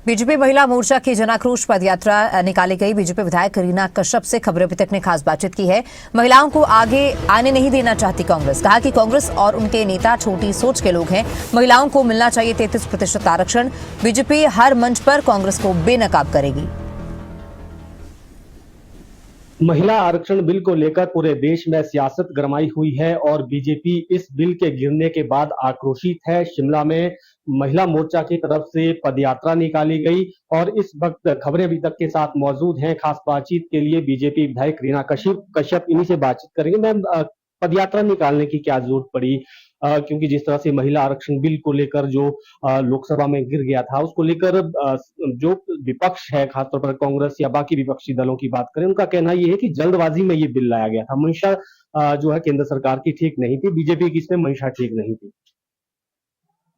BJP महिला मोर्चा की जनाक्रोश पदयात्रा निकाली गई। बीजेपी विधायक रीना कश्यप से खबर अभी तक ने खास बातचीत की है। महिलाओं को आगे आने नहीं देना चाहती कांग्रेस। कहा कि कांग्रेस और उनके नेता छोटी सोच के लोग हैं। महिलाओं को मिलना चाहिए 33% आरक्षण। बीजेपी हर मंच पर कांग्रेस को बेनकाब करेगी। महिला आरक्षण बिल को लेकर पूरे देश में सियासत गरमाई हुई है और बीजेपी इस बिल के गिरने के बाद आक्रोशित है। शिमला में महिला मोर्चा की तरफ से पदयात्रा निकाली गई और इस वक्त खबरें अभी तक के साथ मौजूद हैं। खास बातचीत के लिए बीजेपी विधायक रीना कश्यप इन्हीं से बातचीत करेंगे। मैम, पदयात्रा निकालने की क्या जरूरत पड़ी? क्योंकि जिस तरह से महिला आरक्षण बिल को लेकर जो लोकसभा में गिर गया था, उसको लेकर जो विपक्ष है, खासतौर पर कांग्रेस या बाकी विपक्षी दलों की बात करें, उनका कहना यह है कि जल्दबाजी में ये बिल लाया गया था। मंशा जो है केंद्र सरकार की ठीक नहीं थी, बीजेपी की इसमें मंशा ठीक नहीं थी।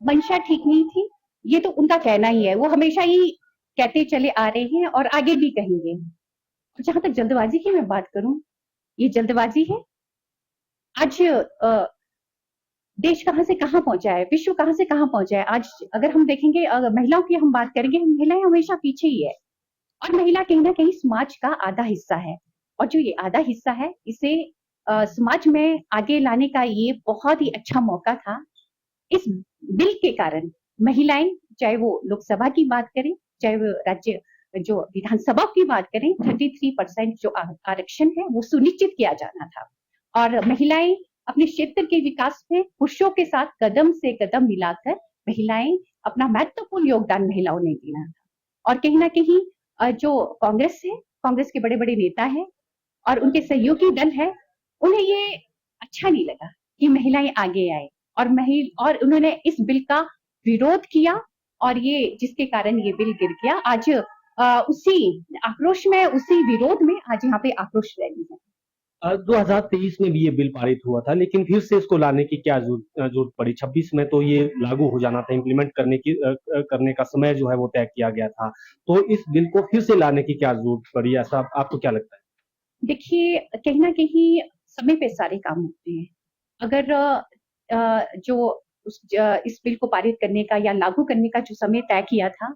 मंशा ठीक नहीं थी, ये तो उनका कहना ही है। वो हमेशा ही कहते चले आ रहे हैं और आगे भी कहेंगे। जहां तक जल्दबाजी की मैं बात करूं, ये जल्दबाजी है। आज देश कहां से कहां पहुंचा है, विश्व कहां से कहां पहुंचा है। आज अगर हम देखेंगे, महिलाओं की हम बात करेंगे, महिलाएं हमेशा पीछे ही है और महिला कहीं ना कहीं समाज का आधा हिस्सा है। और जो ये आधा हिस्सा है, इसे समाज में आगे लाने का ये बहुत ही अच्छा मौका था। इस बिल के कारण महिलाएं, चाहे वो लोकसभा की बात करें, चाहे वो राज्य जो विधानसभा की बात करें, 33% जो आरक्षण है वो सुनिश्चित किया जाना था। और महिलाएं अपने क्षेत्र के विकास में पुरुषों के साथ कदम से कदम मिलाकर महिलाएं अपना महत्वपूर्ण योगदान महिलाओं ने दिया था। और कहीं ना कहीं जो कांग्रेस है, कांग्रेस के बड़े बड़े नेता है और उनके सहयोगी दल है, उन्हें ये अच्छा नहीं लगा कि महिलाएं आगे आए और उन्होंने इस बिल का विरोध किया और ये जिसके कारण ये बिल गिर गया। आज उसी आक्रोश में, उसी विरोध में आज यहाँ पे आक्रोश रैली है। 2023 में भी ये बिल पारित हुआ था, लेकिन फिर से इसको लाने की क्या जरूरत पड़ी? 26 में तो ये लागू हो जाना था, इम्प्लीमेंट करने का समय जो है वो तय किया गया था। तो इस बिल को फिर से लाने की क्या जरूरत पड़ी, ऐसा आपको क्या लगता है? देखिए, कहीं ना कहीं समय पे सारे काम होते हैं। अगर इस बिल को पारित करने का या लागू करने का जो समय तय किया था,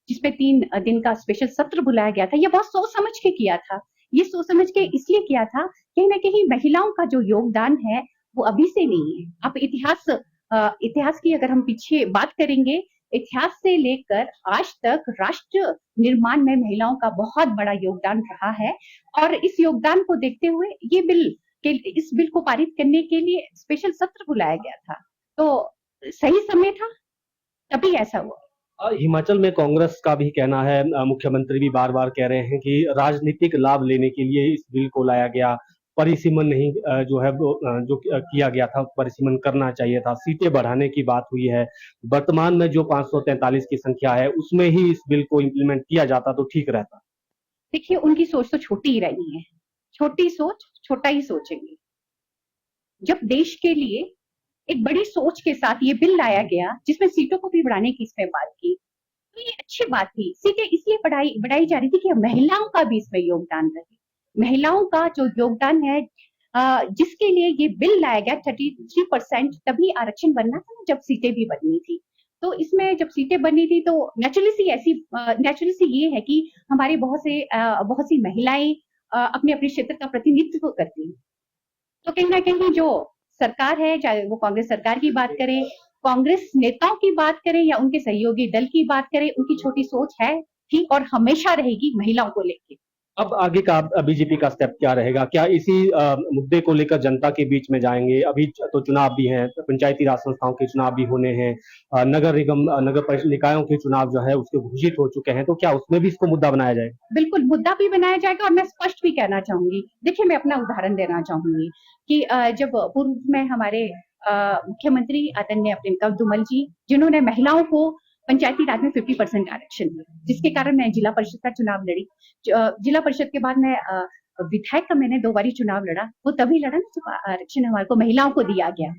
जिसमें 3 दिन का स्पेशल सत्र बुलाया गया था, ये बहुत सोच समझ के किया था। ये सोच समझ के इसलिए किया था, कहीं ना कहीं महिलाओं का जो योगदान है वो अभी से नहीं है। आप इतिहास की अगर हम पीछे बात करेंगे, इतिहास से लेकर आज तक राष्ट्र निर्माण में महिलाओं का बहुत बड़ा योगदान रहा है। और इस योगदान को देखते हुए इस बिल को पारित करने के लिए स्पेशल सत्र बुलाया गया था। तो सही समय था, तभी ऐसा हुआ। हिमाचल में कांग्रेस का भी कहना है, मुख्यमंत्री भी बार बार कह रहे हैं कि राजनीतिक लाभ लेने के लिए इस बिल को लाया गया, परिसीमन नहीं जो है वो जो किया गया था, परिसीमन करना चाहिए था। सीटें बढ़ाने की बात हुई है। वर्तमान में जो 543 की संख्या है, उसमें ही इस बिल को इम्प्लीमेंट किया जाता तो ठीक रहता। देखिए, उनकी सोच तो छोटी ही रही है। छोटी सोच छोटा ही सोचेंगे। जब देश के लिए एक बड़ी सोच के साथ ये बिल लाया गया, जिसमें सीटों को भी बढ़ाने की इसमें बात की, तो ये अच्छी बात थी। सीटें इसलिए बढ़ाई जा रही थी कि महिलाओं का भी इसमें योगदान रहे। महिलाओं का जो योगदान है, जिसके लिए ये बिल लाया गया, 33% तभी आरक्षण बनना था ना, जब सीटें भी बननी थी। तो इसमें जब सीटें बननी थी तो नेचुरली सी ये है कि हमारे बहुत सी महिलाएं अपने अपने क्षेत्र का प्रतिनिधित्व करती हैं। तो कहीं ना कहीं जो सरकार है, चाहे वो कांग्रेस सरकार की बात करें, कांग्रेस नेताओं की बात करें या उनके सहयोगी दल की बात करें, उनकी छोटी सोच है थी और हमेशा रहेगी महिलाओं को लेकर। अब आगे का बीजेपी का स्टेप क्या रहेगा? क्या इसी मुद्दे को लेकर जनता के बीच में जाएंगे? अभी तो चुनाव भी हैं, पंचायती राज संस्थाओं के चुनाव भी होने हैं, नगर निगम, नगर परिषद निकायों के चुनाव जो है उसके घोषित हो चुके हैं, तो क्या उसमें भी इसको मुद्दा बनाया जाएगा? बिल्कुल मुद्दा भी बनाया जाएगा और मैं स्पष्ट भी कहना चाहूंगी। देखिए, मैं अपना उदाहरण देना चाहूंगी कि जब पूर्व में हमारे मुख्यमंत्री आदरणीय प्रियंका धूमल जी, जिन्होंने महिलाओं को पंचायती राज में 50% आरक्षण दिया, जिसके कारण मैं जिला परिषद का चुनाव लड़ी। जिला परिषद के बाद मैं विधायक का मैंने 2 बारी चुनाव लड़ा। वो तभी लड़ा ना जब आरक्षण हमारे को महिलाओं को दिया गया।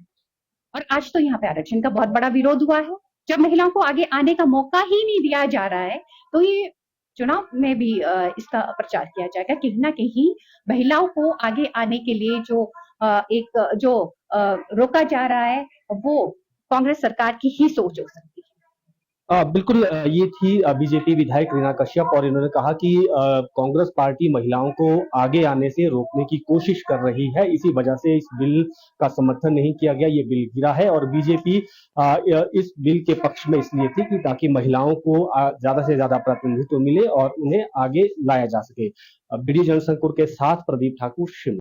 और आज तो यहाँ पे आरक्षण का बहुत बड़ा विरोध हुआ है। जब महिलाओं को आगे आने का मौका ही नहीं दिया जा रहा है, तो ये चुनाव में भी इसका प्रचार किया जाएगा। कहीं ना कहीं महिलाओं को आगे आने के लिए रोका जा रहा है, वो कांग्रेस सरकार की ही सोच हो सकती है। बिल्कुल, ये थी बीजेपी विधायक रीना कश्यप और इन्होंने कहा कि कांग्रेस पार्टी महिलाओं को आगे आने से रोकने की कोशिश कर रही है, इसी वजह से इस बिल का समर्थन नहीं किया गया, ये बिल गिरा है और बीजेपी इस बिल के पक्ष में इसलिए थी कि ताकि महिलाओं को ज़्यादा से ज़्यादा प्रतिनिधित्व मिले और उन्हें आगे लाया जा सके। वीडियो जर्नलिस्ट अंकुर के साथ प्रदीप ठाकुर, शिमला।